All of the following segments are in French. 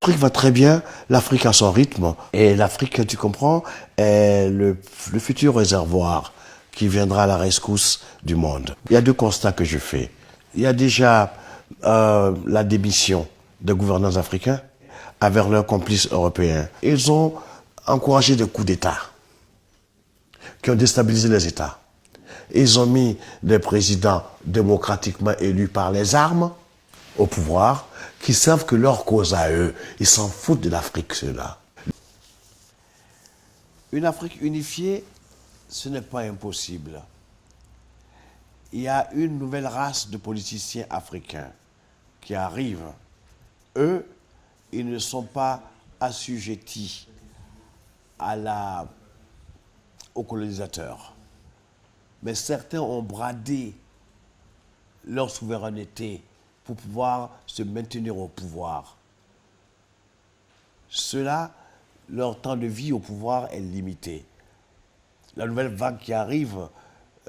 L'Afrique va très bien, l'Afrique a son rythme. Et l'Afrique, tu comprends, est le futur réservoir qui viendra à la rescousse du monde. Il y a deux constats que je fais. Il y a déjà la démission des gouvernants africains avec leurs complices européens. Ils ont encouragé des coups d'État qui ont déstabilisé les États. Ils ont mis des présidents démocratiquement élus par les armes au pouvoir, qui savent que leur cause à eux, ils s'en foutent de l'Afrique, ceux-là. Une Afrique unifiée, ce n'est pas impossible. Il y a une nouvelle race de politiciens africains qui arrive. Eux, ils ne sont pas assujettis aux colonisateurs. Mais certains ont bradé leur souveraineté pour pouvoir se maintenir au pouvoir. Ceux-là, leur temps de vie au pouvoir est limité. La nouvelle vague qui arrive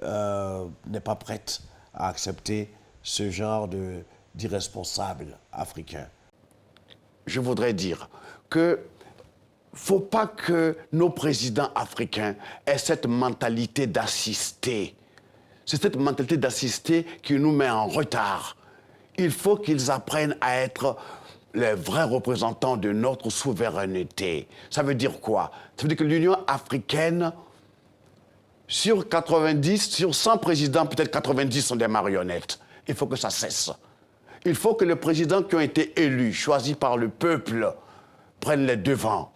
n'est pas prête à accepter ce genre d'irresponsables africains. Je voudrais dire que faut pas que nos présidents africains aient cette mentalité d'assister. C'est cette mentalité d'assister qui nous met en retard. Il faut qu'ils apprennent à être les vrais représentants de notre souveraineté. Ça veut dire quoi? Ça veut dire que l'Union africaine, sur 100 présidents, peut-être 90 sont des marionnettes. Il faut que ça cesse. Il faut que les présidents qui ont été élus, choisis par le peuple, prennent les devants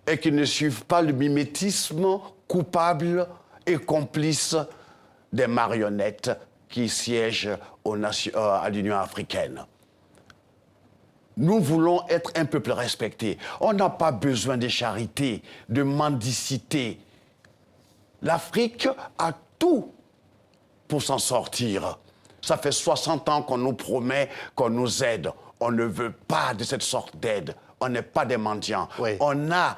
et qu'ils ne suivent pas le mimétisme coupable et complice des marionnettes qui siègent à l'Union africaine. Nous voulons être un peuple respecté. On n'a pas besoin de charité, de mendicité. L'Afrique a tout pour s'en sortir. Ça fait 60 ans qu'on nous promet qu'on nous aide. On ne veut pas de cette sorte d'aide. On n'est pas des mendiants. Oui. On a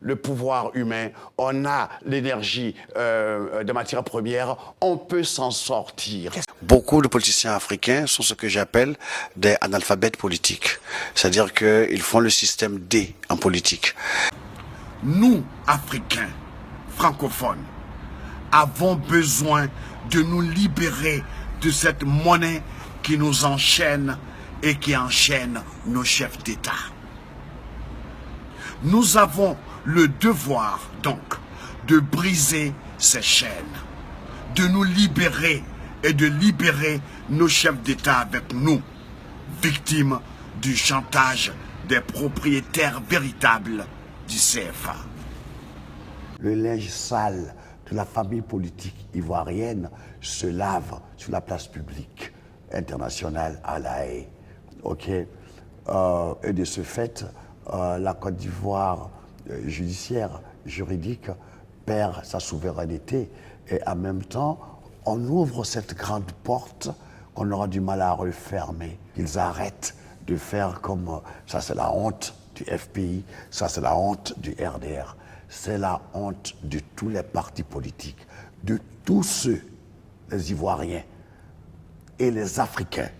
le pouvoir humain, on a l'énergie de matières premières, on peut s'en sortir. Beaucoup de politiciens africains sont ce que j'appelle des analphabètes politiques. C'est-à-dire qu'ils font le système D en politique. Nous, Africains, francophones, avons besoin de nous libérer de cette monnaie qui nous enchaîne et qui enchaîne nos chefs d'État. Nous avons le devoir, donc, de briser ces chaînes, de nous libérer et de libérer nos chefs d'État avec nous, victimes du chantage des propriétaires véritables du CFA. Le linge sale de la famille politique ivoirienne se lave sur la place publique internationale à La Haye. Okay. Et de ce fait, la Côte d'Ivoire juridique, perd sa souveraineté. Et en même temps, on ouvre cette grande porte qu'on aura du mal à refermer. Ils arrêtent de faire comme ça, c'est la honte du FPI, ça c'est la honte du RDR, c'est la honte de tous les partis politiques, de tous ceux, les Ivoiriens et les Africains.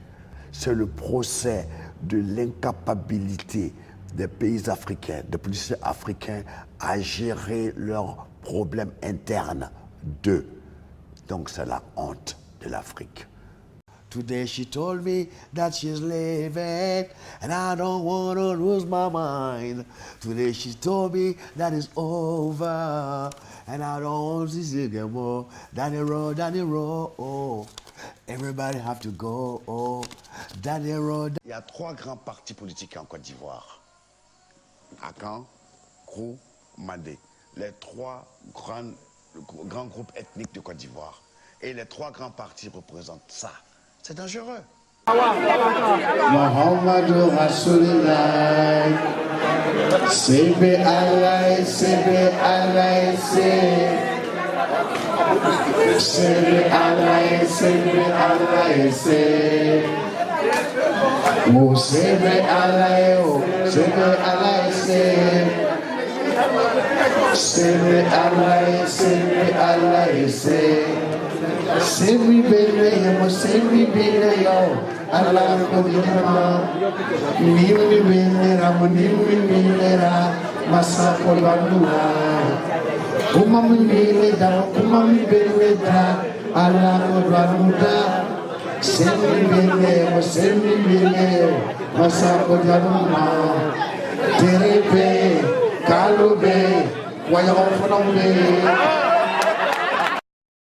C'est le procès de l'incapacité des pays africains, des politiciens africains à gérer leurs problèmes internes d'eux. Donc c'est la honte de l'Afrique. Today she told me that she's leaving and I don't want to lose my mind. Today she told me that it's over and I don't want to see it anymore. Danny Road, oh. Everybody have to go, oh. Danny Road. Il y a 3 grands partis politiques en Côte d'Ivoire. Akan, Krou, Mandé. Les 3 grands groupes ethniques de Côte d'Ivoire. Et les 3 grands partis représentent ça. C'est dangereux. Muhammadu Rasulullah, Sebe Allah, Sebe Allah, Sebe Allah, Sebe Allah, Sebe Allah, Sebe Allah, Sebe Allah, Sebe Allah, Semi bene yo, semi bene yo. Allah ko dinama. Nimmi bene ra, nimmi bene ra. Masa ko landuna. Kumam bene da, kumam bene da. Allah ko landuna. Semi bene yo, semi bene yo. Masa ko landuna. Terebe, kalube, wayo fanambe.